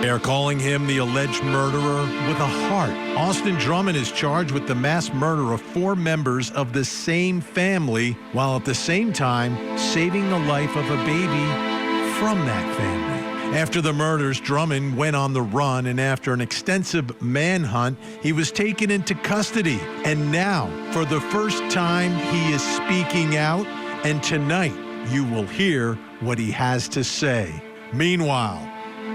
They're calling him the alleged murderer with a heart. Austin Drummond is charged with the mass murder of 4 members of the same family, while at the same time saving the life of a baby from that family. After the murders, Drummond went on the run, and after an extensive manhunt, he was taken into custody. And now, for the first time, he is speaking out, and tonight you will hear what he has to say. Meanwhile,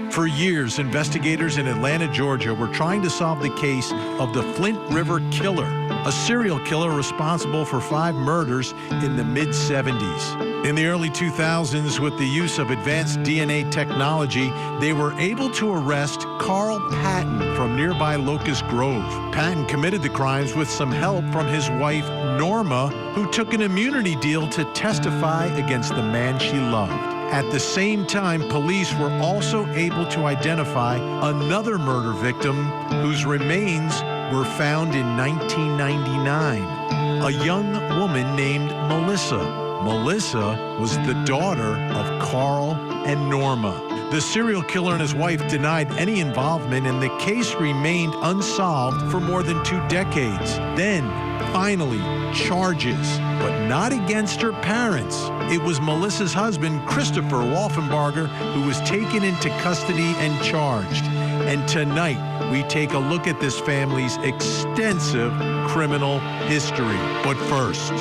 for years, investigators in Atlanta, Georgia were trying to solve the case of the Flint River Killer, a serial killer responsible for 5 murders in the mid-70s. In the early 2000s, with the use of advanced DNA technology, they were able to arrest Carl Patton from nearby Locust Grove. Patton committed the crimes with some help from his wife, Norma, who took an immunity deal to testify against the man she loved. At the same time, police were also able to identify another murder victim whose remains were found in 1999, a young woman named Melissa. Melissa was the daughter of Carl and Norma. The serial killer and his wife denied any involvement, and the case remained unsolved for more than 2 decades. Then, finally, charges, but not against her parents. It was Melissa's husband, Christopher Wolfenbarger, who was taken into custody and charged. And tonight, we take a look at this family's extensive criminal history. But first,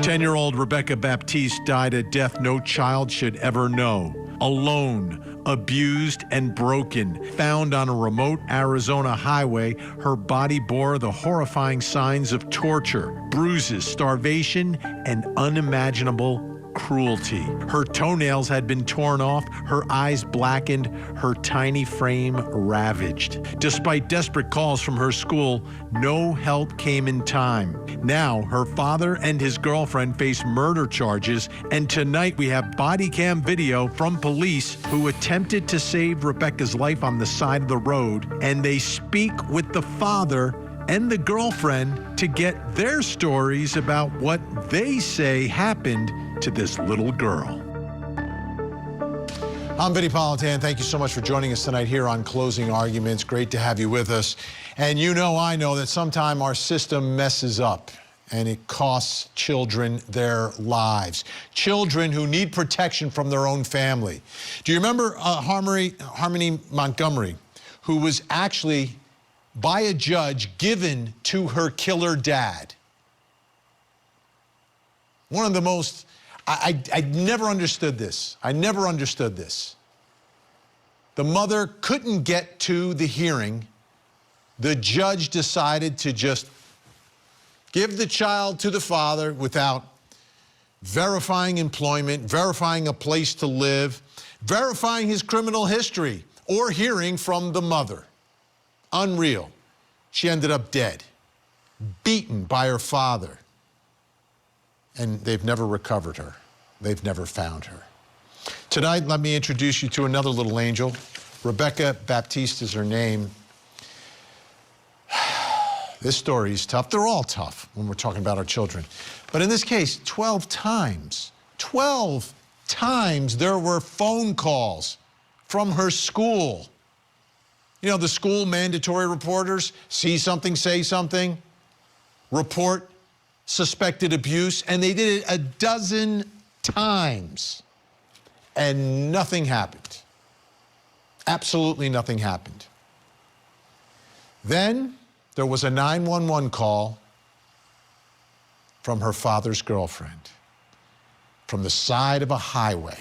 10-year-old Rebekah Baptiste died a death no child should ever know. Alone, abused, and broken. Found on a remote Arizona highway, her body bore the horrifying signs of torture, bruises, starvation, and unimaginable cruelty. Her toenails had been torn off, her eyes blackened, her tiny frame ravaged. Despite desperate calls from her school, no help came in time. Now, her father and his girlfriend face murder charges, and tonight we have body cam video from police who attempted to save Rebekah's life on the side of the road, and they speak with the father and the girlfriend to get their stories about what they say happened to this little girl. I'm Vinny Politan. Thank you so much for joining us tonight here on Closing Arguments. Great to have you with us. And I know that sometimes our system messes up and it costs children their lives. Children who need protection from their own family. Do you remember Harmony Montgomery, who was actually by a judge given to her killer dad? One of the most, I never understood this. I never understood this. The mother couldn't get to the hearing. The judge decided to just give the child to the father without verifying employment, verifying a place to live, verifying his criminal history, or hearing from the mother. Unreal. She ended up dead, beaten by her father. And they've never recovered her. They've never found her. Tonight, let me introduce you to another little angel. Rebekah Baptiste is her name. This story is tough. They're all tough when we're talking about our children. But in this case, 12 times there were phone calls from her school. You know, the school mandatory reporters, see something, say something, report suspected abuse, and they did it a dozen times, and nothing happened. Absolutely nothing happened. Then there was a 911 call from her father's girlfriend from the side of a highway.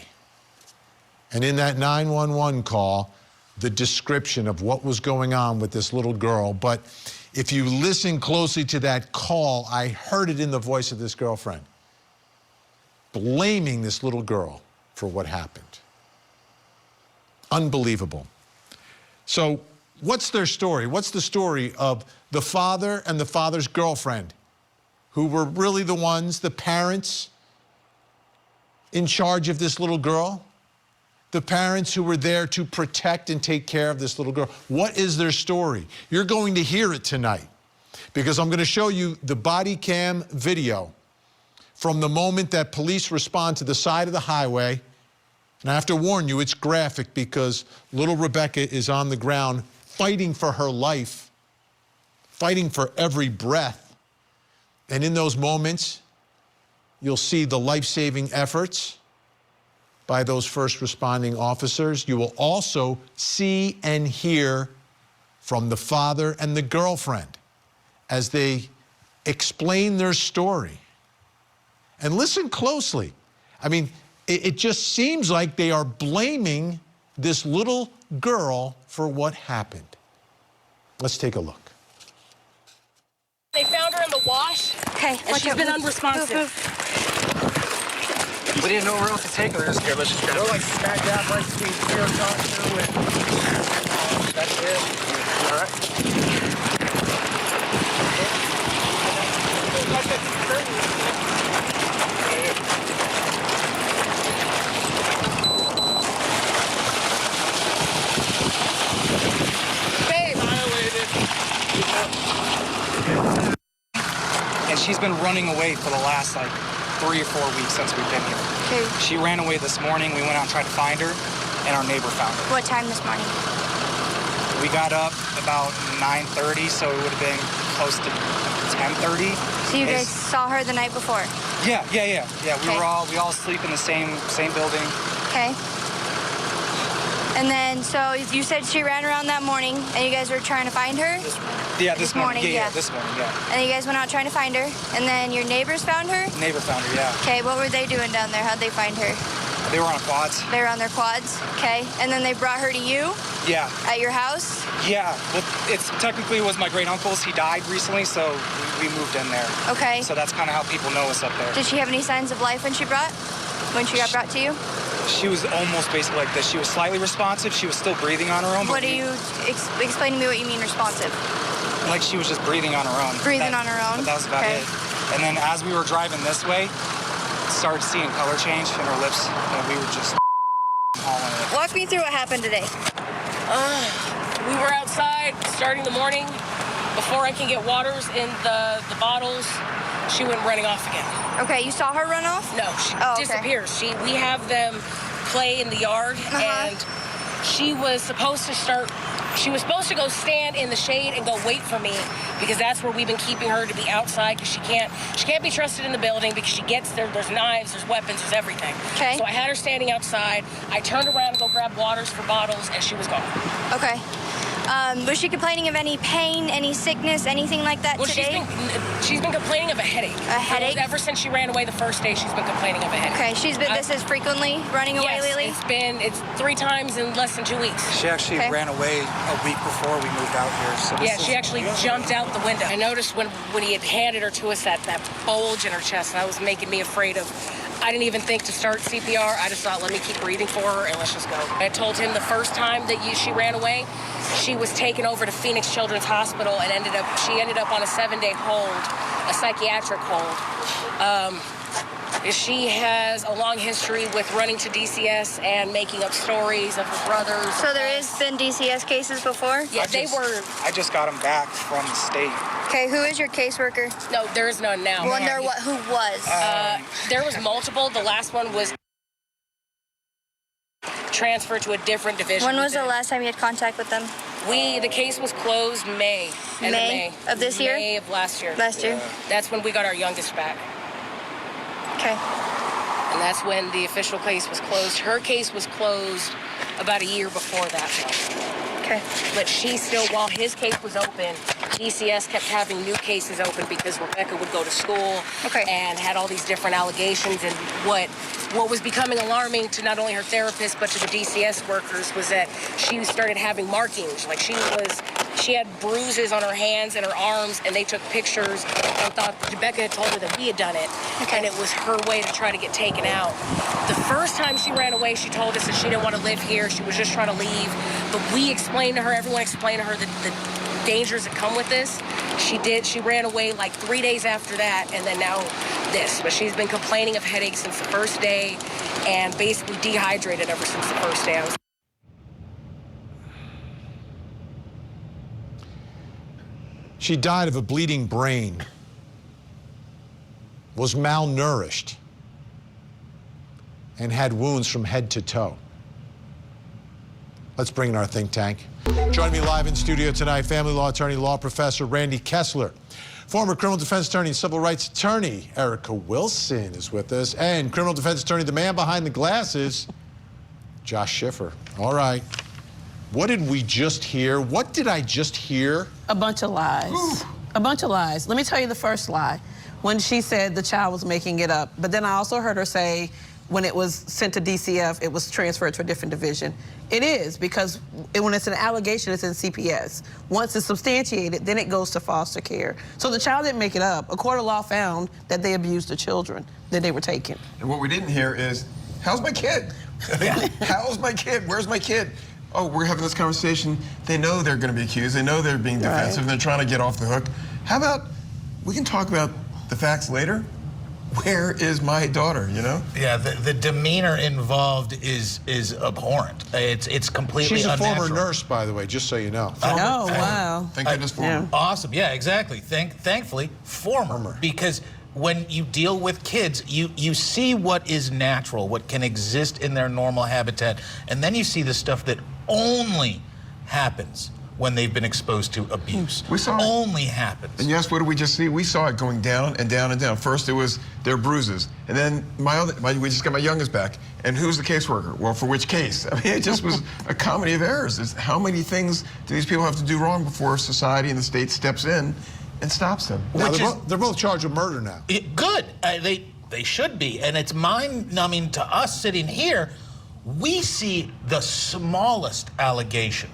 And in that 911 call, the description of what was going on with this little girl. But if you listen closely to that call, I heard it in the voice of this girlfriend, blaming this little girl for what happened. Unbelievable. So what's their story? What's the story of the father and the father's girlfriend, who were really the ones, the parents, in charge of this little girl? The parents who were there to protect and take care of this little girl. What is their story? You're going to hear it tonight, because I'm going to show you the body cam video from the moment that police respond to the side of the highway And I have to warn you, it's graphic because little Rebekah is on the ground fighting for her life, fighting for every breath. And in those moments, you'll see the life-saving efforts by those first responding officers. You will also see and hear from the father and the girlfriend as they explain their story. And listen closely. I mean, it just seems like they are blaming this little girl for what happened. Let's take a look. They found her in the wash. Okay, and she's been unresponsive. We didn't know where else to take her. Let's just go. We're like smack dab right between here and Johnson with. That's it. All right. And she's been running away for the last, 3 or 4 weeks since we've been here. Okay. She ran away this morning. We went out and tried to find her, and our neighbor found her. What time this morning? We got up about 9:30, so it would have been close to 10:30. So you guys saw her the night before? Yeah. Yeah, Okay. we all sleep in the same building. Okay. And then, so you said she ran around that morning, and you guys were trying to find her? This morning. Yeah. This morning, yeah. And then you guys went out trying to find her, and then your neighbors found her? Neighbor found her, yeah. Okay, what were they doing down there? How'd they find her? They were on quads. They were on their quads? Okay. And then they brought her to you? Yeah. At your house? Yeah. Well, it's technically was my great uncle's. He died recently, so we moved in there. Okay. So that's kind of how people know us up there. Did she have any signs of life when she got brought to you? She was almost basically like this. She was slightly responsive. She was still breathing on her own. What do you explain to me what you mean responsive? Like she was just breathing on her own. Breathing on her own? But that was about it. And then as we were driving this way, started seeing color change in her lips, and we were just hauling it. Walk me through what happened today. We were outside starting the morning. Before I can get waters in the bottles, she went running off again. Okay, you saw her run off? No, she okay. disappears. We have them play in the yard, and she was supposed to go stand in the shade and go wait for me, because that's where we've been keeping her, to be outside, because she can't be trusted in the building, because she gets there. There's knives, there's weapons, there's everything. Okay. So I had her standing outside. I turned around to go grab waters for bottles, and she was gone. Okay. Was she complaining of any pain, any sickness, anything like that today? She's been complaining of a headache. A headache? Ever since she ran away the first day, she's been complaining of a headache. Okay, this is frequently running away lately? It's 3 times in less than 2 weeks. She actually ran away a week before we moved out here. So she actually jumped out the window. I noticed when he had handed her to us that bulge in her chest, and that was making me afraid of. I didn't even think to start CPR. I just thought, let me keep breathing for her and let's just go. I told him the first time that she ran away, she was taken over to Phoenix Children's Hospital and she ended up on a 7-day hold, a psychiatric hold. She has a long history with running to DCS and making up stories of her brothers. So there has been DCS cases before? Yeah, I just got them back from the state. Okay, who is your caseworker? No, there is none now. Who was? There was multiple. The last one was transferred to a different division. When was the last time you had contact with them? The case was closed May. May of this year? May of last year. Last year? That's when we got our youngest back. Okay. And that's when the official case was closed. Her case was closed about a year before that. Okay. But she still, while his case was open, DCS kept having new cases open because Rebekah would go to school and had all these different allegations. And what was becoming alarming to not only her therapist but to the DCS workers was that she started having markings. Like she had bruises on her hands and her arms, and they took pictures and thought that Rebekah had told her that we had done it. And it was her way to try to get taken out. The first time she ran away, she told us that she didn't want to live here. She was just trying to leave. But we explained to her, everyone explained to her the dangers that come with this. She ran away like 3 days after that, and then now this. But she's been complaining of headaches since the first day and basically dehydrated ever since the first day. She died of a bleeding brain, was malnourished, and had wounds from head to toe. Let's bring in our think tank. Joining me live in studio tonight, family law attorney, law professor Randy Kessler. Former criminal defense attorney and civil rights attorney Erica Wilson is with us. And criminal defense attorney, the man behind the glasses, Josh Schiffer. All right. What did we just hear? What did I just hear? A bunch of lies. Ooh. A bunch of lies. Let me tell you the first lie. When she said the child was making it up. But then I also heard her say when it was sent to DCF, it was transferred to a different division. It is, because when it's an allegation, it's in CPS. Once it's substantiated, then it goes to foster care. So the child didn't make it up. A court of law found that they abused the children that they were taking. And what we didn't hear is, how's my kid? How's my kid? Where's my kid? Oh, we're having this conversation. They know they're going to be accused. They know they're being defensive. And they're trying to get off the hook. How about we can talk about the facts later? Where is my daughter, you know? Yeah, the demeanor involved is abhorrent. It's completely She's a unnatural. former nurse, by the way, just so you know. Oh, wow. Thank goodness former. Awesome, yeah, exactly. Thankfully, former. Because when you deal with kids, you see what is natural, what can exist in their normal habitat, and then you see the stuff that only happens when they've been exposed to abuse. We saw only happens. And yes, what did we just see? We saw it going down and down and down. First it was their bruises, and then we just got my youngest back. And who's the caseworker? Well, for which case? I mean, it just was a comedy of errors. How many things do these people have to do wrong before society and the state steps in and stops them? Now, they're both charged with murder now. Good. They should be. And it's mind-numbing to us sitting here. We see the smallest allegation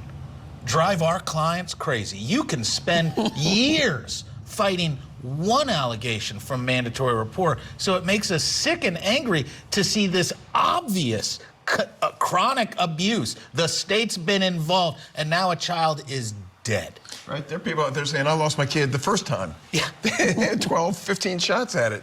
drive our clients crazy. You can spend years fighting one allegation from mandatory report. So it makes us sick and angry to see this obvious chronic abuse. The state's been involved, and now a child is dead. Right, there are people out there saying, I lost my kid the first time. Yeah. They had 12, 15 shots at it.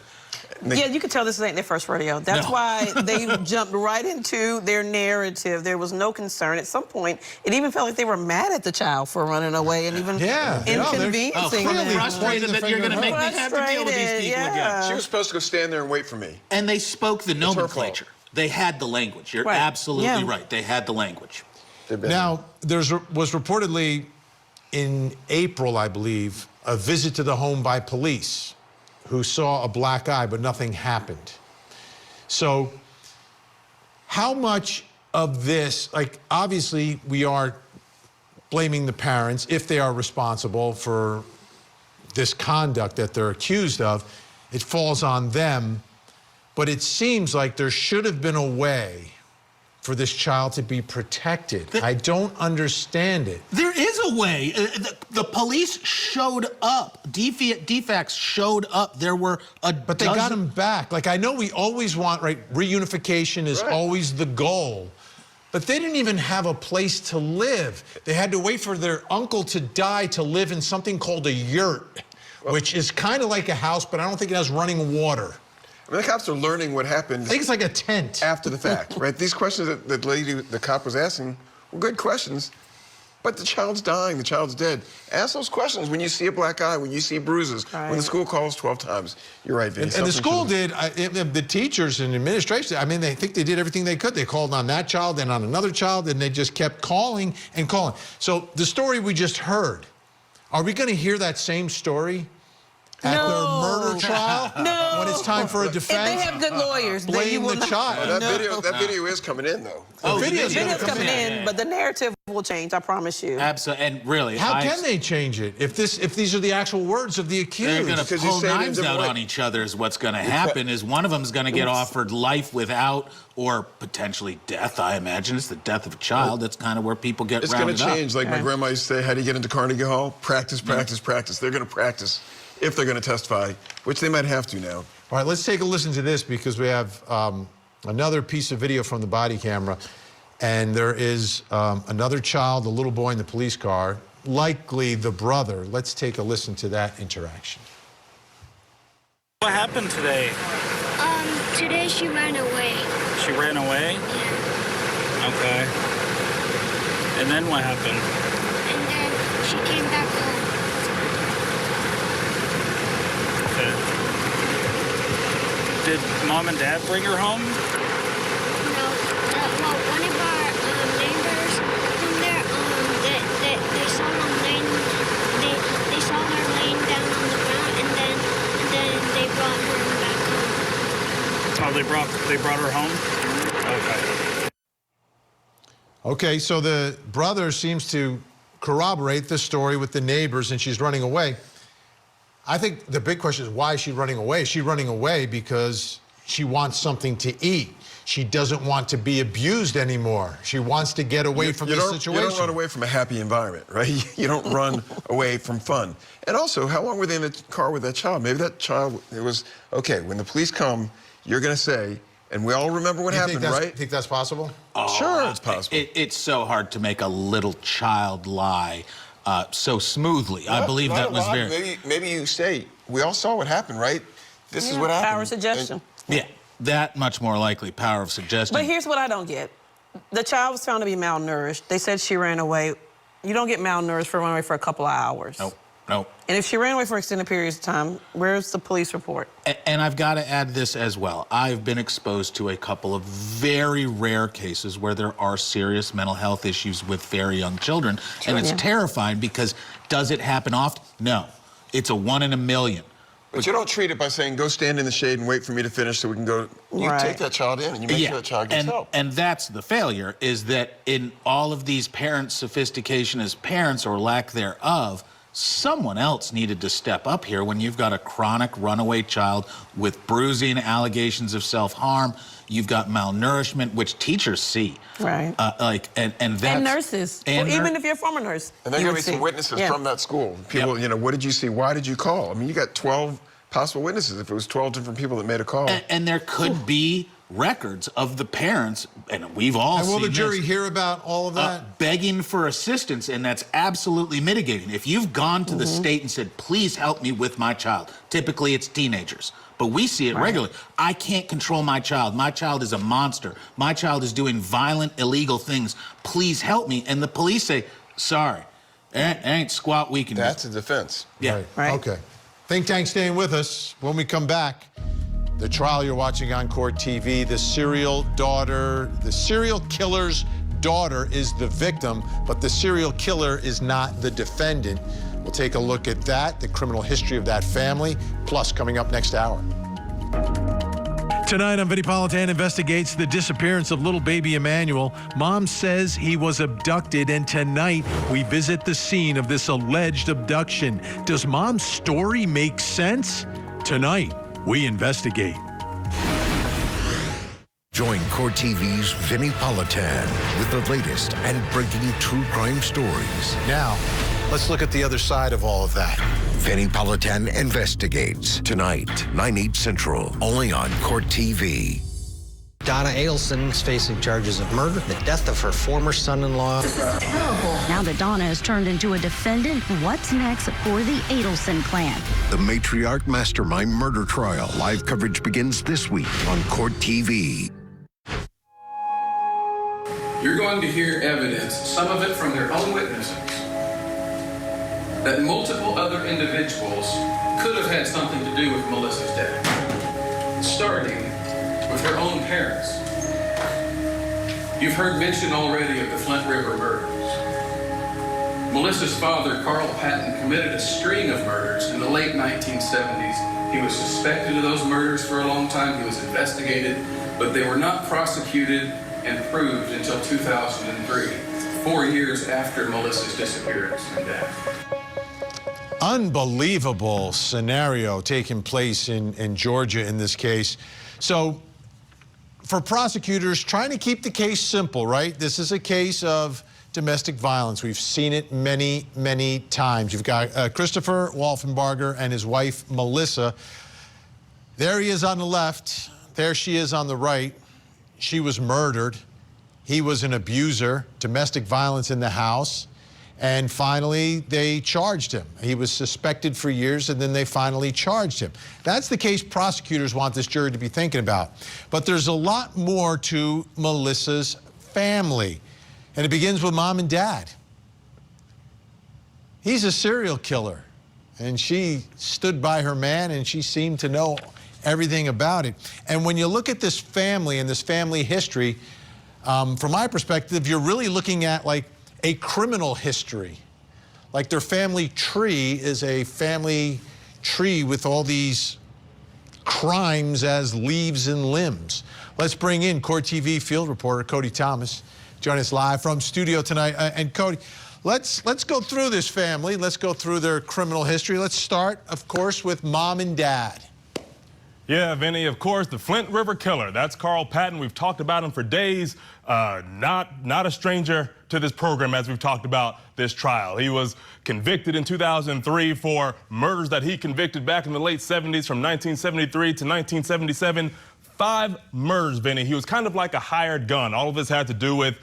Yeah, you can tell this ain't their first rodeo. That's why they jumped right into their narrative. There was no concern. At some point, it even felt like they were mad at the child for running away and even inconveniencing them. Frustrated that you're going to make me have to deal with these people again. She was supposed to go stand there and wait for me. And they spoke the nomenclature. They had the language. You're absolutely right. They had the language. Now, was reportedly in April, I believe, a visit to the home by police who saw a black eye, but nothing happened. So how much of this, like, obviously we are blaming the parents if they are responsible for this conduct that they're accused of. It falls on them, but it seems like there should have been a way for this child to be protected. I don't understand it. There is a way. The police showed up. DFACS showed up. There were But they got him back. Like, I know we always want, reunification is always the goal. But they didn't even have a place to live. They had to wait for their uncle to die to live in something called a yurt, which is kind of like a house, but I don't think it has running water. I mean, the cops are learning what happened. I think it's like a tent. After the fact, right? These questions that the cop was asking were good questions, but the child's dying, the child's dead. Ask those questions when you see a black eye, when you see bruises, when the school calls 12 times. You're right, Vinny. And the school did, the teachers and administration, I mean, they think they did everything they could. They called on that child and on another child, and they just kept calling and calling. So the story we just heard, are we going to hear that same story at their murder trial? No. When it's time for a defense? If they have good lawyers, then you blame will the child. That video is coming in, though. The video's coming in, but the narrative will change, I promise you. Absolutely, and really. How can they change it if these are the actual words of the accused? They're going to pull knives out on each other is what's going to happen, is one of them is going to get offered life without or potentially death, I imagine. It's the death of a child. That's kind of where people get rounded up. It's going to change. Like my grandma used to say, how do you get into Carnegie Hall? Practice, practice, practice. They're going to practice if they're going to testify, which they might have to now. All right, let's take a listen to this because we have another piece of video from the body camera. And there is another child, a little boy in the police car, likely the brother. Let's take a listen to that interaction. What happened today? Today she ran away. She ran away? Yeah. Okay. And then what happened? And then she came back home. Okay. Did mom and dad bring her home? one of our neighbors from there, they saw them laying, they saw her laying down on the ground, and then they brought her back home. Oh, they brought her home? Okay. Okay, so the brother seems to corroborate the story with the neighbors, and she's running away. I think the big question is, why is she running away? Is she running away because she wants something to eat? She doesn't want to be abused anymore. She wants to get away from this situation. You don't run away from a happy environment, right? You don't run away from fun. And also, how long were they in the car with that child? Maybe that child, it was, okay, when the police come, you're going to say, and we all remember what happened, right? Think that's possible? Oh, sure, it's possible. It's so hard to make a little child lie so smoothly. I believe that was very... Maybe you say, we all saw what happened, right? This is what happened. Power of suggestion. Yeah, that much more likely, power of suggestion. But here's what I don't get. The child was found to be malnourished. They said she ran away. You don't get malnourished for running away for a couple of hours. Nope. And if she ran away for extended periods of time, where's the police report? And I've got to add this as well. I've been exposed to a couple of very rare cases where there are serious mental health issues with very young children. Sure. And it's terrifying because does it happen often? No. It's a 1 in a million. But you don't treat it by saying, go stand in the shade and wait for me to finish so we can go. You take that child in and you make sure that child gets help. And that's the failure, is that in all of these parents' sophistication as parents or lack thereof, someone else needed to step up here when you've got a chronic runaway child with bruising, allegations of self-harm. You've got malnourishment, which teachers see. Right. And nurses. And even if you're a former nurse. And there are going to be some witnesses from that school. People, you know, what did you see? Why did you call? I mean, you got 12 possible witnesses if it was 12 different people that made a call. And there could be records of the parents, and we've all seen will the jury this, hear about all of that? begging for assistance, and that's absolutely mitigating. If you've gone to the state and said, please help me with my child, typically it's teenagers, but we see it regularly. I can't control my child. My child is a monster. My child is doing violent, illegal things. Please help me. And the police say, sorry, there ain't squat we can do. That's a defense. Yeah. Right. Okay. Think Tank staying with us. When we come back, the trial you're watching on Court TV, the serial killer's daughter is the victim, but the serial killer is not the defendant. We'll take a look at that, the criminal history of that family, plus coming up next hour. Tonight on Vinnie Politan Investigates the disappearance of little baby Emmanuel. Mom says he was abducted, and tonight we visit the scene of this alleged abduction. Does Mom's story make sense? Tonight, we investigate. Join Court TV's Vinnie Politan with the latest and breaking true crime stories. Now, let's look at the other side of all of that. Vinnie Politan Investigates tonight, 9/8 Central, only on Court TV. Donna Ailson is facing charges of murder, the death of her former son-in-law. This is terrible. Now that Donna has turned into a defendant, what's next for the Adelson clan? The matriarch mastermind murder trial. Live coverage begins this week on Court TV. You're going to hear evidence, some of it from their own witnesses, that multiple other individuals could have had something to do with Melissa's death, starting with her own parents. You've heard mention already of the Flint River murders. Melissa's father, Carl Patton, committed a string of murders in the late 1970s. He was suspected of those murders for a long time. He was investigated, but they were not prosecuted and proved until 2003, 4 years after Melissa's disappearance and death. Unbelievable scenario taking place in Georgia in this case. So, for prosecutors, trying to keep the case simple, right? This is a case of domestic violence. We've seen it many, many times. You've got Christopher Wolfenbarger and his wife, Melissa. There he is on the left. There she is on the right. She was murdered. He was an abuser, domestic violence in the house. And finally, they charged him. He was suspected for years, and then they finally charged him. That's the case prosecutors want this jury to be thinking about. But there's a lot more to Melissa's family, and it begins with mom and dad. He's a serial killer, and she stood by her man, and she seemed to know everything about it. And when you look at this family and this family history, From my perspective, you're really looking at like a criminal history. Like their family tree is a family tree with all these crimes as leaves and limbs. Let's bring in Court TV field reporter Cody Thomas. Join us live from studio tonight. And Cody, let's go through this family. Let's go through their criminal history. Let's start, of course, with mom and dad. Yeah, Vinny, of course, the Flint River Killer. That's Carl Patton. We've talked about him for days. Not a stranger to this program as we've talked about this trial. He was convicted in 2003 for murders that he convicted back in the late 70s from 1973 to 1977. 5 murders, Vinny. He was kind of like a hired gun. All of this had to do with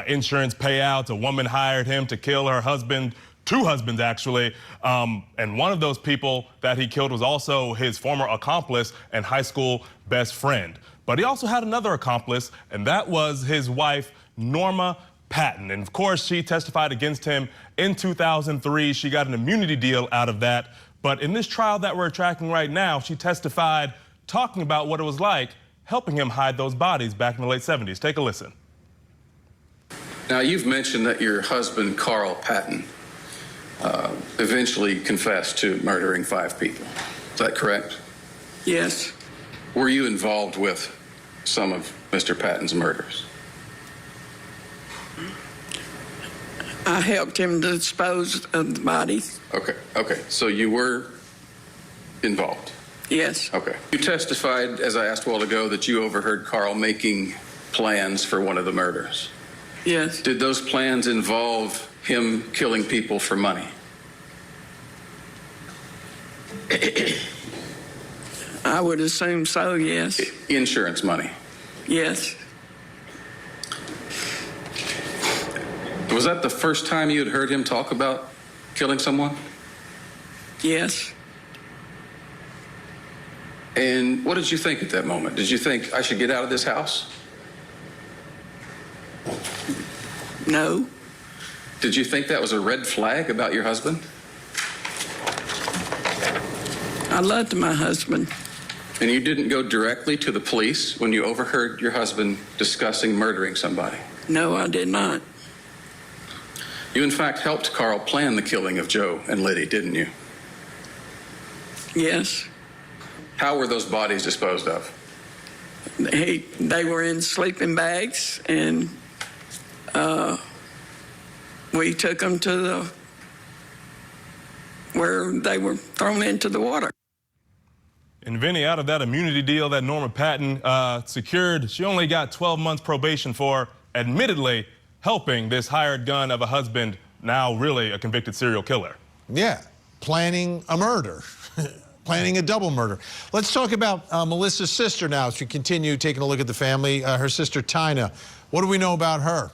insurance payouts. A woman hired him to kill her husband. 2 husbands, actually. And one of those people that he killed was also his former accomplice and high school best friend. But he also had another accomplice, and that was his wife, Norma Patton. And of course, she testified against him in 2003. She got an immunity deal out of that. But in this trial that we're tracking right now, she testified talking about what it was like helping him hide those bodies back in the late 70s. Take a listen. Now, you've mentioned that your husband, Carl Patton, eventually confessed to murdering 5 people. Is that correct? Yes. Were you involved with some of Mr. Patton's murders? I helped him dispose of the bodies. Okay. So you were involved? Yes. Okay. You testified, as I asked a while ago, that you overheard Carl making plans for one of the murders. Yes. Did those plans involve him killing people for money? I would assume so, yes. Insurance money? Yes. Was that the first time you had heard him talk about killing someone? Yes. And what did you think at that moment? Did you think, I should get out of this house? No. Did you think that was a red flag about your husband? I loved my husband. And you didn't go directly to the police when you overheard your husband discussing murdering somebody? No, I did not. You, in fact, helped Carl plan the killing of Joe and Liddy, didn't you? Yes. How were those bodies disposed of? They were in sleeping bags, and we took them to where they were thrown into the water. And Vinny, out of that immunity deal that Norma Patton secured, she only got 12 months probation for, admittedly, helping this hired gun of a husband, now really a convicted serial killer. Yeah, planning a murder. Planning a double murder. Let's talk about Melissa's sister now as we continue taking a look at the family. Her sister, Tina. What do we know about her?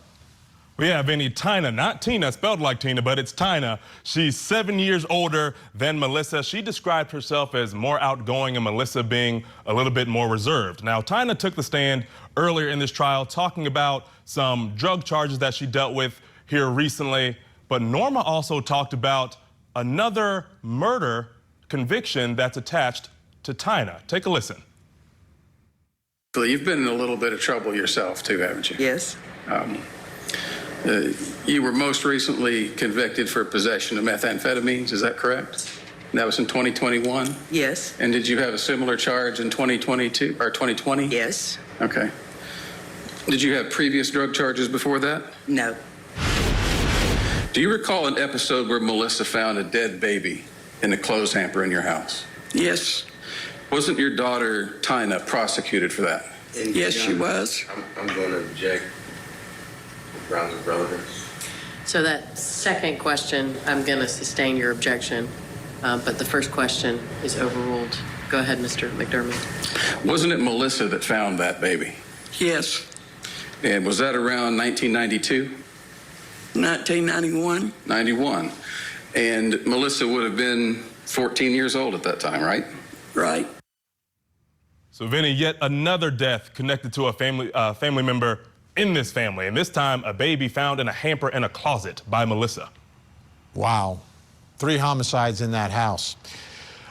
Well, yeah, Vinny, Tina, not Tina, spelled like Tina, but it's Tina. She's 7 years older than Melissa. She described herself as more outgoing and Melissa being a little bit more reserved. Now, Tina took the stand earlier in this trial talking about some drug charges that she dealt with here recently. But Norma also talked about another murder conviction that's attached to Tina. Take a listen. You've been in a little bit of trouble yourself, too, haven't you? Yes. You were most recently convicted for possession of methamphetamines, is that correct? That was in 2021? Yes. And did you have a similar charge in 2022 or 2020? Yes. Okay. Did you have previous drug charges before that? No. Do you recall an episode where Melissa found a dead baby in a clothes hamper in your house? Yes. Wasn't your daughter, Tina, prosecuted for that? Yes, she was. I'm going to object. Grounds of relevance. So that second question, I'm going to sustain your objection, but the first question is overruled. Go ahead, Mr. McDermott. Wasn't it Melissa that found that baby? Yes. And was that around 1992? 1991. 91. And Melissa would have been 14 years old at that time, right? Right. So, Vinny, yet another death connected to a family member in this family, and this time a baby found in a hamper in a closet by Melissa. Wow. 3 homicides in that house.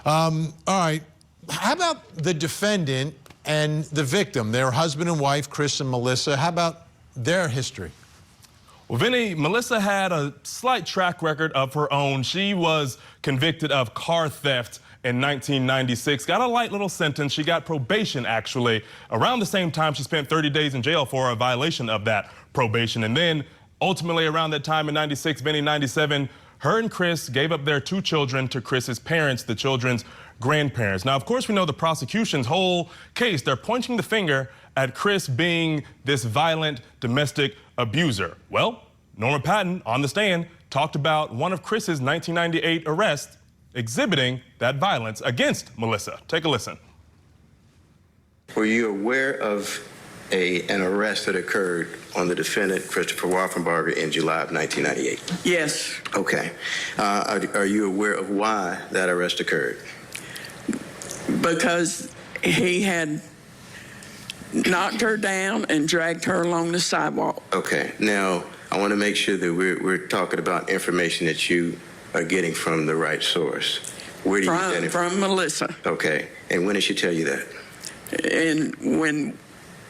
All right. How about the defendant and the victim, their husband and wife, Chris and Melissa? How about their history. Well, Vinny, Melissa had a slight track record of her own. She was convicted of car theft in 1996, got a light little sentence. She got probation, actually. Around the same time, she spent 30 days in jail for a violation of that probation. And then ultimately around that time in 96, Vinny, 97, her and Chris gave up their 2 children to Chris's parents, the children's grandparents. Now, of course, we know the prosecution's whole case. They're pointing the finger at Chris being this violent domestic abuser. Well, Norma Patton on the stand talked about one of Chris's 1998 arrests exhibiting that violence against Melissa. Take a listen. Were you aware of an arrest that occurred on the defendant, Christopher Waffenbarger, in July of 1998? Yes. Okay. Are you aware of why that arrest occurred? Because he had knocked her down and dragged her along the sidewalk. Okay. Now, I want to make sure that we're talking about information that you are getting from the right source. Where do you get that information? From Melissa. Okay. And when did she tell you that? And when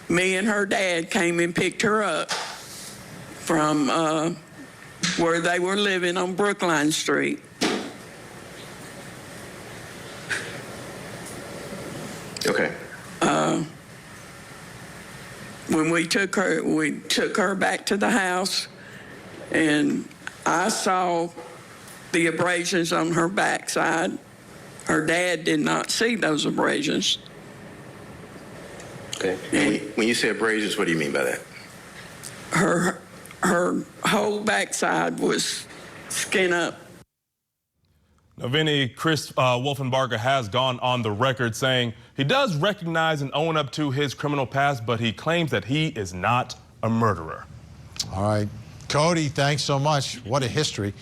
me and her dad came and picked her up from where they were living on Brookline Street. Okay. When we took her back to the house, and I saw the abrasions on her backside. Her dad did not see those abrasions. Okay. When you say abrasions, what do you mean by that? Her whole backside was skin up. Now, Vinny, Chris Wolfenbarger has gone on the record saying he does recognize and own up to his criminal past, but he claims that he is not a murderer. All right. Cody, thanks so much. What a history.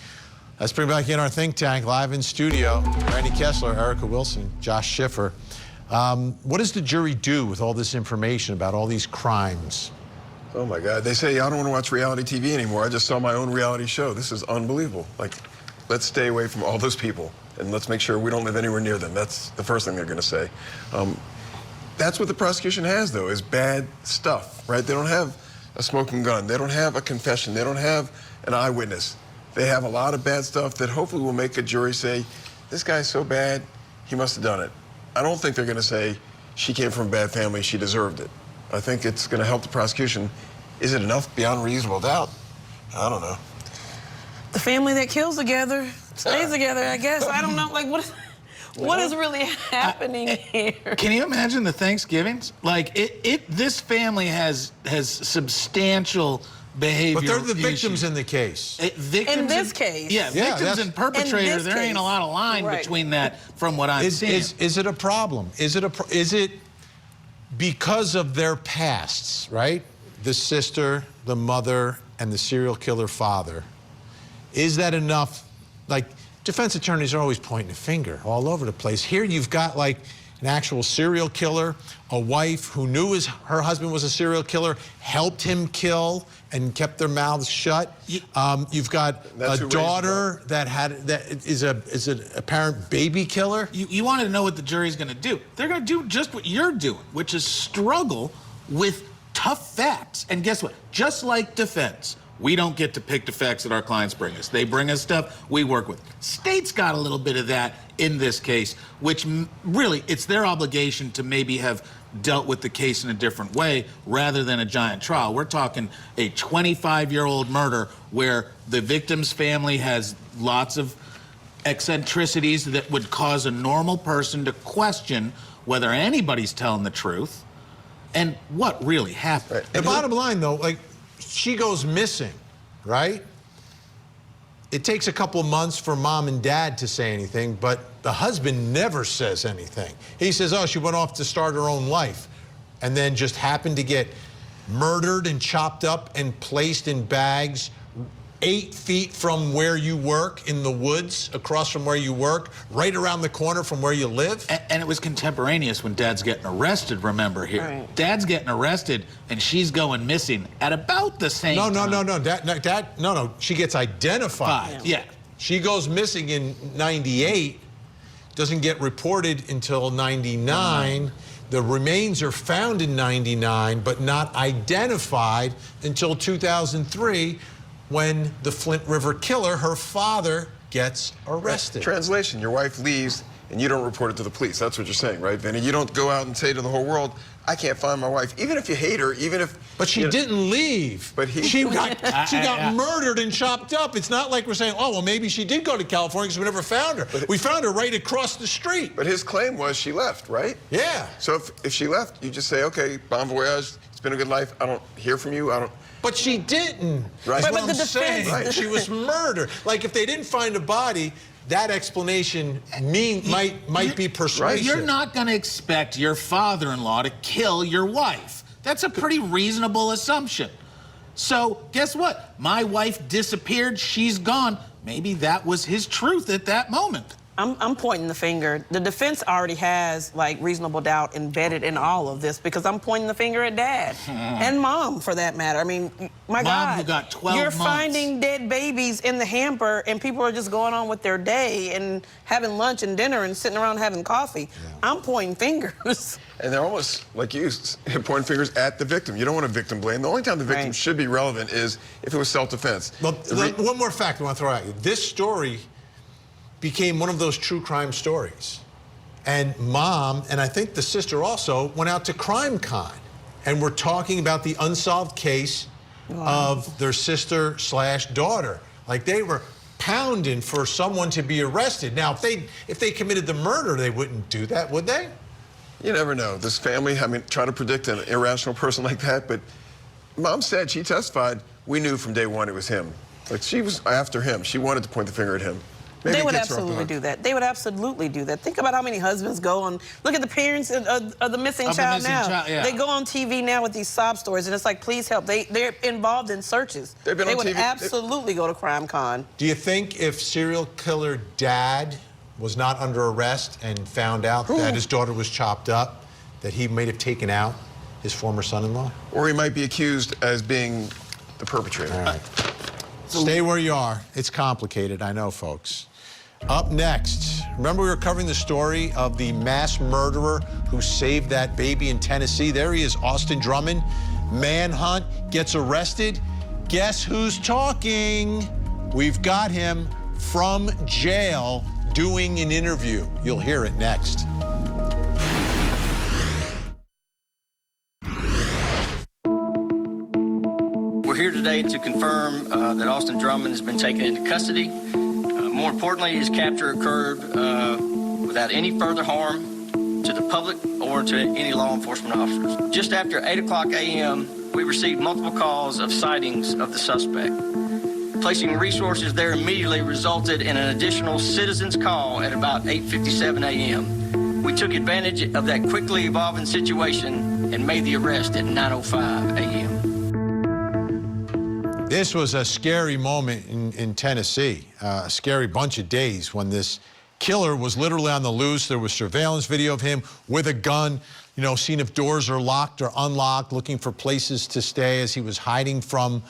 Let's bring back in our think tank live in studio. Randy Kessler, Erica Wilson, Josh Schiffer. What does the jury do with all this information about all these crimes? Oh my God, they say I don't want to watch reality TV anymore. I just saw my own reality show. This is unbelievable. Like, let's stay away from all those people and let's make sure we don't live anywhere near them. That's the first thing they're going to say. That's what the prosecution has, though, is bad stuff, right? They don't have a smoking gun. They don't have a confession. They don't have an eyewitness. They have a lot of bad stuff that hopefully will make a jury say, this guy's so bad, he must have done it. I don't think they're going to say, she came from a bad family, she deserved it. I think it's going to help the prosecution. Is it enough beyond reasonable doubt? I don't know. The family that kills together stays together, I guess. I don't know, like, what is really happening here? Can you imagine the Thanksgivings? Like, this family has substantial behavior. But they're the victims in the case. In this case. Yeah, victims and perpetrator, there ain't a lot of line between that from what I'm seeing. Is it a problem? Is it because of their pasts, right? The sister, the mother, and the serial killer father. Is that enough? Like, defense attorneys are always pointing a finger all over the place. Here you've got like an actual serial killer, a wife who knew her husband was a serial killer, helped him kill and kept their mouths shut. You've got a daughter that is an apparent baby killer. You wanted to know what the jury's going to do. They're going to do just what you're doing, which is struggle with tough facts. And guess what? Just like defense, we don't get to pick the facts that our clients bring us. They bring us stuff we work with. State's got a little bit of that in this case, which really, it's their obligation to maybe have dealt with the case in a different way rather than a giant trial. We're talking a 25-year-old murder where the victim's family has lots of eccentricities that would cause a normal person to question whether anybody's telling the truth and what really happened. The bottom line, though, like, she goes missing, right? It takes a couple of months for mom and dad to say anything, but the husband never says anything. He says, oh, she went off to start her own life and then just happened to get murdered and chopped up and placed in bags 8 feet from where you work, in the woods, across from where you work, right around the corner from where you live. And it was contemporaneous when Dad's getting arrested, remember here. Right. Dad's getting arrested and she's going missing at about the same time. No. She gets identified. Yeah. She goes missing in 98, doesn't get reported until 99. The remains are found in 99, but not identified until 2003 when the Flint River killer, her father, gets arrested. Translation, your wife leaves and you don't report it to the police. That's what you're saying, right, Vinny? You don't go out and say to the whole world, I can't find my wife, even if you hate her, even if... But she didn't leave. But she got murdered and chopped up. It's not like we're saying, oh, well, maybe she did go to California because we never found her. We found her right across the street. But his claim was she left, right? Yeah. So if she left, you just say, okay, bon voyage, it's been a good life, I don't hear from you, I don't... But she didn't. Right. That's But what I'm saying. Right. She was murdered. Like, if they didn't find a body, that explanation might be persuasive. You're not going to expect your father-in-law to kill your wife. That's a pretty reasonable assumption. So, guess what? My wife disappeared, she's gone. Maybe that was his truth at that moment. I'm pointing the finger. The defense already has, like, reasonable doubt embedded in all of this because I'm pointing the finger at Dad and Mom, for that matter. I mean, my God. Mom, who got 12 You're months. finding dead babies in the hamper and people are just going on with their day and having lunch and dinner and sitting around having coffee. Yeah. I'm pointing fingers. And they're almost, like you, pointing fingers at the victim. You don't want a victim blame. The only time the victim should be relevant is if it was self-defense. Well, one more fact I want to throw at you. This story became one of those true crime stories. And Mom, and I think the sister also, went out to CrimeCon and were talking about the unsolved case of their sister/daughter. Like, they were pounding for someone to be arrested. Now, if they committed the murder, they wouldn't do that, would they? You never know. This family, I mean, try to predict an irrational person like that, but Mom said, she testified, we knew from day one it was him. Like, she was after him. She wanted to point the finger at him. Maybe they would absolutely do that. They would absolutely do that. Think about how many husbands go on. Look at the parents of the missing child now. They go on TV now with these sob stories, and it's like, please help. They're involved in searches. They would absolutely go to CrimeCon. Do you think if serial killer Dad was not under arrest and found out that his daughter was chopped up, that he might have taken out his former son-in-law? Or he might be accused as being the perpetrator. All right. Stay where you are. It's complicated, I know, folks. Up next, remember we were covering the story of the mass murderer who saved that baby in Tennessee? There he is, Austin Drummond. Manhunt, gets arrested. Guess who's talking? We've got him from jail doing an interview. You'll hear it next. We're here today to confirm that Austin Drummond has been taken into custody. More importantly, his capture occurred without any further harm to the public or to any law enforcement officers. Just after 8 o'clock a.m., we received multiple calls of sightings of the suspect. Placing resources there immediately resulted in an additional citizen's call at about 8:57 a.m. We took advantage of that quickly evolving situation and made the arrest at 9:05 a.m. This was a scary moment in Tennessee, a scary bunch of days when this killer was literally on the loose. There was surveillance video of him with a gun, you know, seeing if doors are locked or unlocked, looking for places to stay as he was hiding from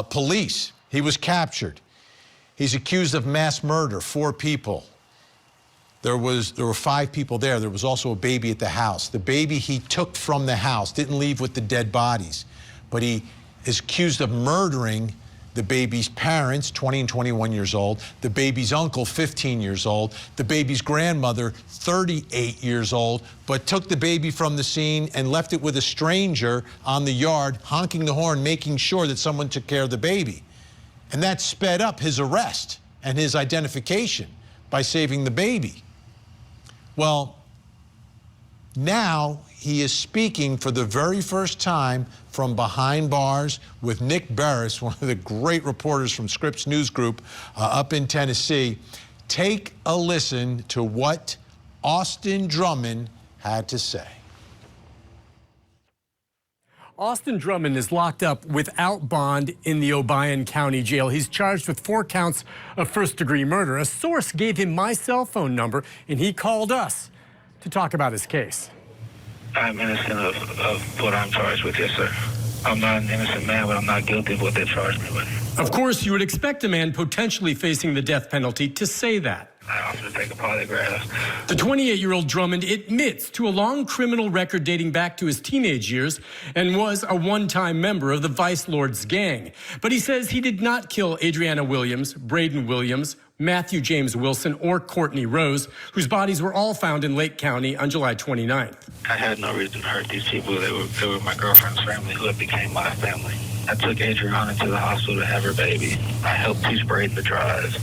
police. He was captured. He's accused of mass murder, 4 people. There were 5 people there. There was also a baby at the house. The baby he took from the house, didn't leave with the dead bodies, but he is accused of murdering the baby's parents, 20 and 21 years old, the baby's uncle, 15 years old, the baby's grandmother, 38 years old, but took the baby from the scene and left it with a stranger on the yard, honking the horn, making sure that someone took care of the baby. And that sped up his arrest and his identification by saving the baby. Well, now he is speaking for the very first time from behind bars with Nick Barris, one of the great reporters from Scripps News Group up in Tennessee. Take a listen to what Austin Drummond had to say. Austin Drummond is locked up without bond in the Obion County Jail. He's charged with 4 counts of first-degree murder. A source gave him my cell phone number, and he called us to talk about his case. I'm innocent of what I'm charged with, yes, sir. I'm not an innocent man, but I'm not guilty of what they charged me with. Of course, you would expect a man potentially facing the death penalty to say that. I offered to take a polygraph. The 28-year-old Drummond admits to a long criminal record dating back to his teenage years and was a one-time member of the Vice Lords gang. But he says he did not kill Adriana Williams, Braden Williams, Matthew James Wilson, or Courtney Rose, whose bodies were all found in Lake County on July 29th. I had no reason to hurt these people. They were my girlfriend's family who had became my family. I took Adriana to the hospital to have her baby. I helped teach Braden to drive.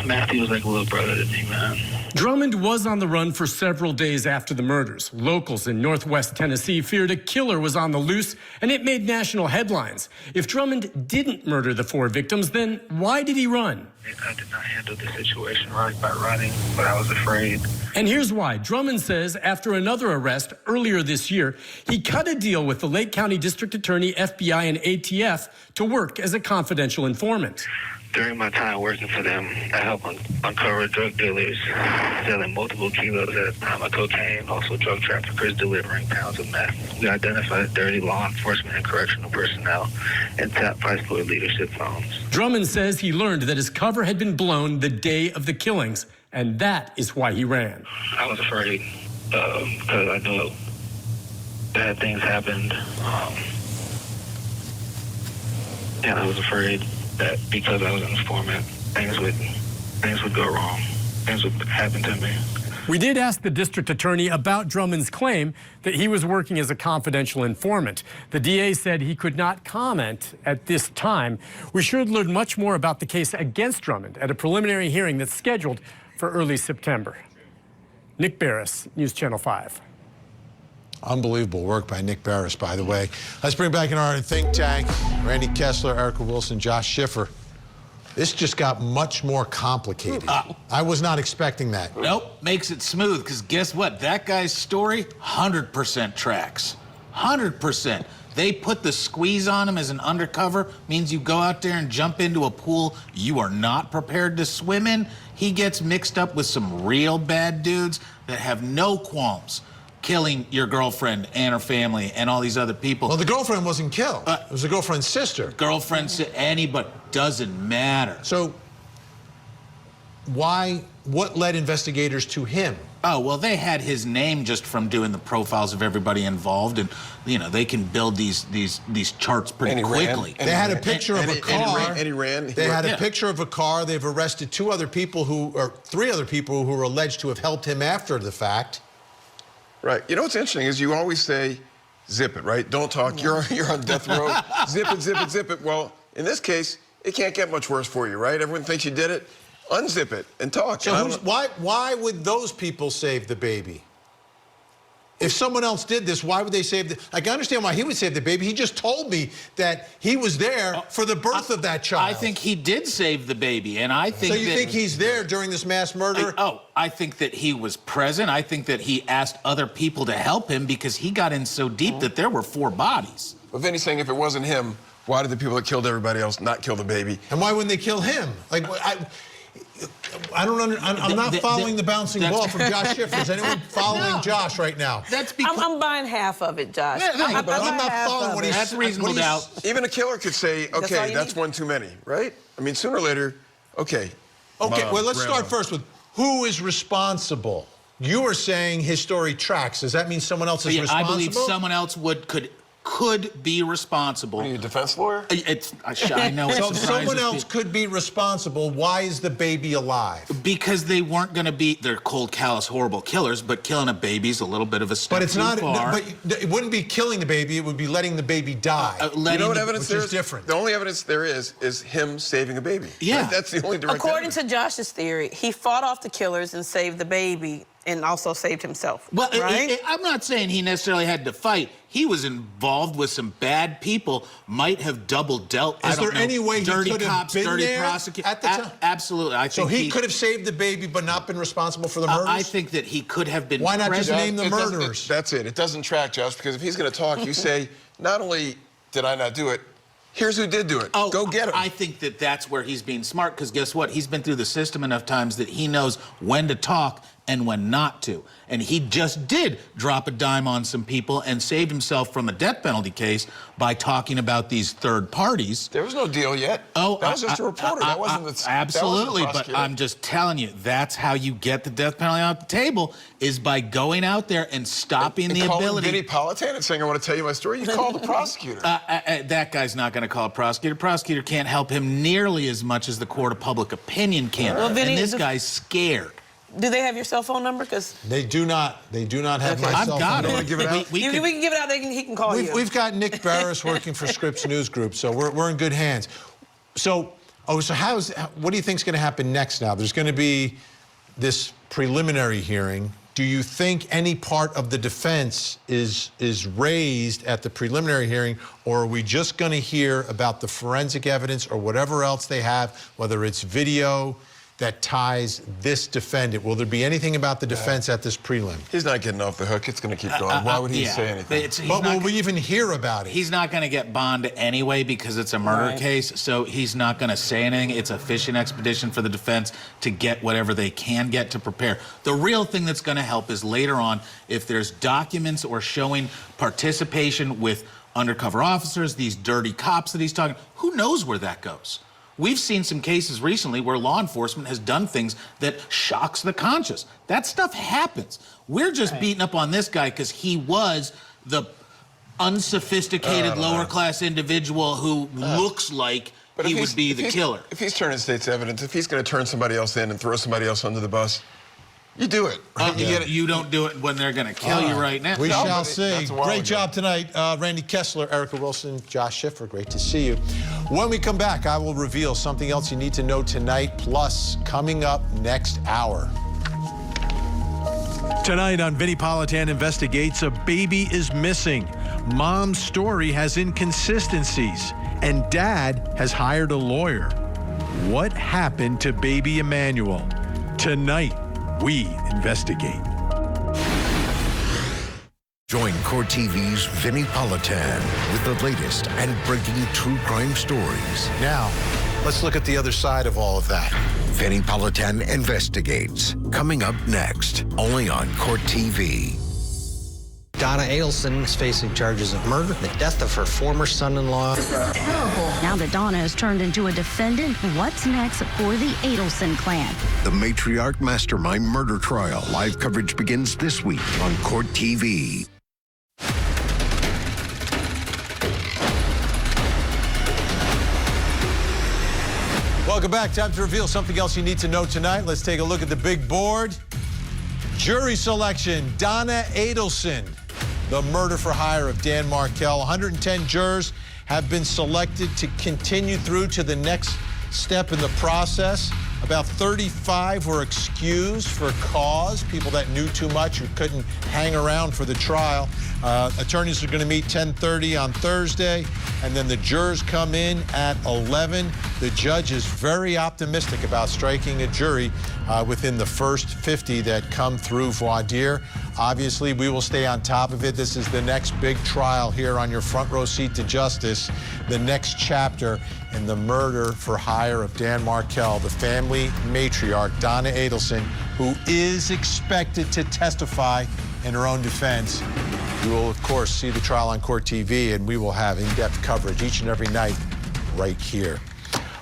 Matthew was like a little brother to me, man. Drummond was on the run for several days after the murders. Locals in Northwest Tennessee feared a killer was on the loose, and it made national headlines. If Drummond didn't murder the 4 victims, then why did he run? I did not handle the situation right by running, but I was afraid. And here's why. Drummond says after another arrest earlier this year, he cut a deal with the Lake County District Attorney, FBI, and ATF to work as a confidential informant. During my time working for them, I helped uncover drug dealers selling multiple kilos at a time of cocaine, also drug traffickers delivering pounds of meth. We identified dirty law enforcement and correctional personnel and tapped Vice Lord leadership phones. Drummond says he learned that his cover had been blown the day of the killings, and that is why he ran. I was afraid because I knew bad things happened, and I was afraid that because I was an informant, things would go wrong. Things would happen to me. We did ask the district attorney about Drummond's claim that he was working as a confidential informant. The DA said he could not comment at this time. We should learn much more about the case against Drummond at a preliminary hearing that's scheduled for early September. Nick Barris, News Channel 5. Unbelievable work by Nick Barris, by the way. Let's bring back in our think tank Randy Kessler, Erica Wilson, Josh Schiffer. This just got much more complicated. I was not expecting that. Nope, makes it smooth, because guess what? That guy's story, 100% tracks. 100%. They put the squeeze on him as an undercover, means you go out there and jump into a pool you are not prepared to swim in. He gets mixed up with some real bad dudes that have no qualms killing your girlfriend and her family and all these other people. Well, the girlfriend wasn't killed. It was the girlfriend's sister. Anybody, doesn't matter. So what led investigators to him? Oh, well, they had his name just from doing the profiles of everybody involved, and, you know, they can build these charts pretty quickly. They had a picture of a car. And he ran. They had a picture of a car. They've arrested 3 other people who are alleged to have helped him after the fact. Right. You know what's interesting is you always say, zip it, right? Don't talk. You're on death row. Zip it, zip it, zip it. Well, in this case, it can't get much worse for you, right? Everyone thinks you did it. Unzip it and talk. So why would those people save the baby? If someone else did this, why would they save the... I can understand why he would save the baby. He just told me that he was there for the birth of that child. I think he did save the baby, and I think So you think he's there during this mass murder? I think that he was present. I think that he asked other people to help him because he got in so deep that there were 4 bodies. But Vinny's saying if it wasn't him, why did the people that killed everybody else not kill the baby? And why wouldn't they kill him? Like, I don't I'm not following the bouncing ball from Josh Schiffer. Is anyone following Josh right now? I'm buying half of it, Josh. I'm not following what he's... That's reasonable doubt. Even a killer could say, okay, that's one too many, right? I mean, sooner or later, okay. Okay, Mom, well, let's Grandma. start first with who is responsible? You are saying his story tracks. Does that mean someone else is responsible? I believe someone else could be responsible. Are you a defense lawyer? I know. So if someone else could be responsible, why is the baby alive? Because they weren't going to be, they're cold, callous, horrible killers, but killing a baby's a little bit of a step But it's too not, far. but it wouldn't be killing the baby, it would be letting the baby die. You know what evidence there is? is? Different. The only evidence there is him saving a baby. Yeah. Right? That's the only direct According evidence. to Josh's theory, he fought off the killers and saved the baby and also saved himself. Well, right? I'm not saying he necessarily had to fight. He was involved with some bad people, might have double dealt. Is there any way he could have been there at the time? Absolutely. I think so he could have saved the baby but not been responsible for the murders? I think that he could have been. Why not just name the murderers? That's it. It doesn't track, Josh, because if he's going to talk, you say, not only did I not do it, here's who did do it. Oh, go get him. I think that that's where he's being smart, because guess what? He's been through the system enough times that he knows when to talk and when not to. And he just did drop a dime on some people and saved himself from a death penalty case by talking about these third parties. There was no deal yet. Oh, that was just a reporter. That wasn't the absolutely. That wasn't the but I'm just telling you, that's how you get the death penalty off the table, is by going out there and stopping the ability. Vinnie Politan and saying, "I want to tell you my story." You call the prosecutor. That guy's not going to call a prosecutor. Prosecutor can't help him nearly as much as the court of public opinion can. Well, Vinny, and this guy's scared. Do they have your cell phone number? Because they do not. They do not have my cell phone. I've got it. Want to give it out? We can give it out. He can call you. We've got Nick Barris working for Scripps News Group, so we're in good hands. So what do you think is going to happen next now? There's going to be this preliminary hearing. Do you think any part of the defense is raised at the preliminary hearing, or are we just going to hear about the forensic evidence or whatever else they have, whether it's video that ties this defendant? Will there be anything about the defense at this prelim? He's not getting off the hook. It's going to keep going. Why would he say anything? But will we even hear about it? He's not going to get bond anyway because it's a murder case, so he's not going to say anything. It's a fishing expedition for the defense to get whatever they can get to prepare. The real thing that's going to help is later on, if there's documents or showing participation with undercover officers, these dirty cops that he's talking, who knows where that goes? We've seen some cases recently where law enforcement has done things that shocks the conscience. That stuff happens. We're just beating up on this guy because he was the unsophisticated lower-class individual who looks like he would be the killer. If he's turning state's evidence, if he's going to turn somebody else in and throw somebody else under the bus, you do it. Right? You don't do it when they're going to kill you right now. We shall see. Great job tonight. Randy Kessler, Erica Wilson, Josh Schiffer, great to see you. When we come back, I will reveal something else you need to know tonight, plus coming up next hour. Tonight on Vinnie Politan Investigates, a baby is missing. Mom's story has inconsistencies, and Dad has hired a lawyer. What happened to baby Emmanuel? Tonight, we investigate. Join Court TV's Vinnie Politan with the latest and breaking true crime stories. Now, let's look at the other side of all of that. Vinnie Politan Investigates, coming up next, only on Court TV. Donna Adelson is facing charges of murder, the death of her former son-in-law. Terrible. Now that Donna has turned into a defendant, what's next for the Adelson clan? The matriarch mastermind murder trial. Live coverage begins this week on Court TV. Welcome back. Time to reveal something else you need to know tonight. Let's take a look at the big board. Jury selection, Donna Adelson. The murder for hire of Dan Markell. 110 jurors have been selected to continue through to the next step in the process. About 35 were excused for cause, people that knew too much who couldn't hang around for the trial. Attorneys are going to meet 10:30 on Thursday, and then the jurors come in at 11. The judge is very optimistic about striking a jury within the first 50 that come through voir dire. Obviously, we will stay on top of it. This is the next big trial here on your front row seat to justice, the next chapter in the murder for hire of Dan Markell, the family matriarch, Donna Adelson, who is expected to testify in her own defense. You will, of course, see the trial on Court TV, and we will have in-depth coverage each and every night right here.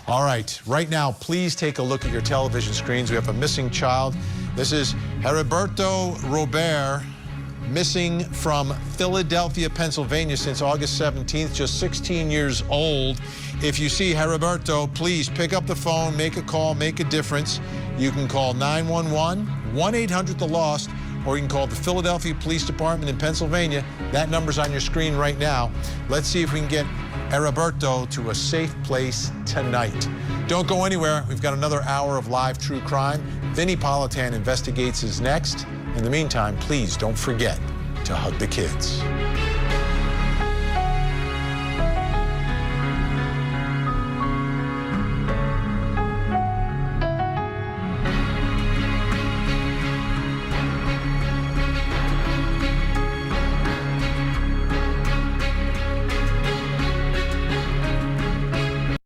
All right, right now, please take a look at your television screens. We have a missing child. This is Heriberto Robert, missing from Philadelphia, Pennsylvania since August 17th, just 16 years old. If you see Heriberto, please pick up the phone, make a call, make a difference. You can call 911, 1-800-THE-LOST, or you can call the Philadelphia Police Department in Pennsylvania. That number's on your screen right now. Let's see if we can get Heriberto to a safe place tonight. Don't go anywhere. We've got another hour of live true crime. Vinnie Politan Investigates is next. In the meantime, please don't forget to hug the kids.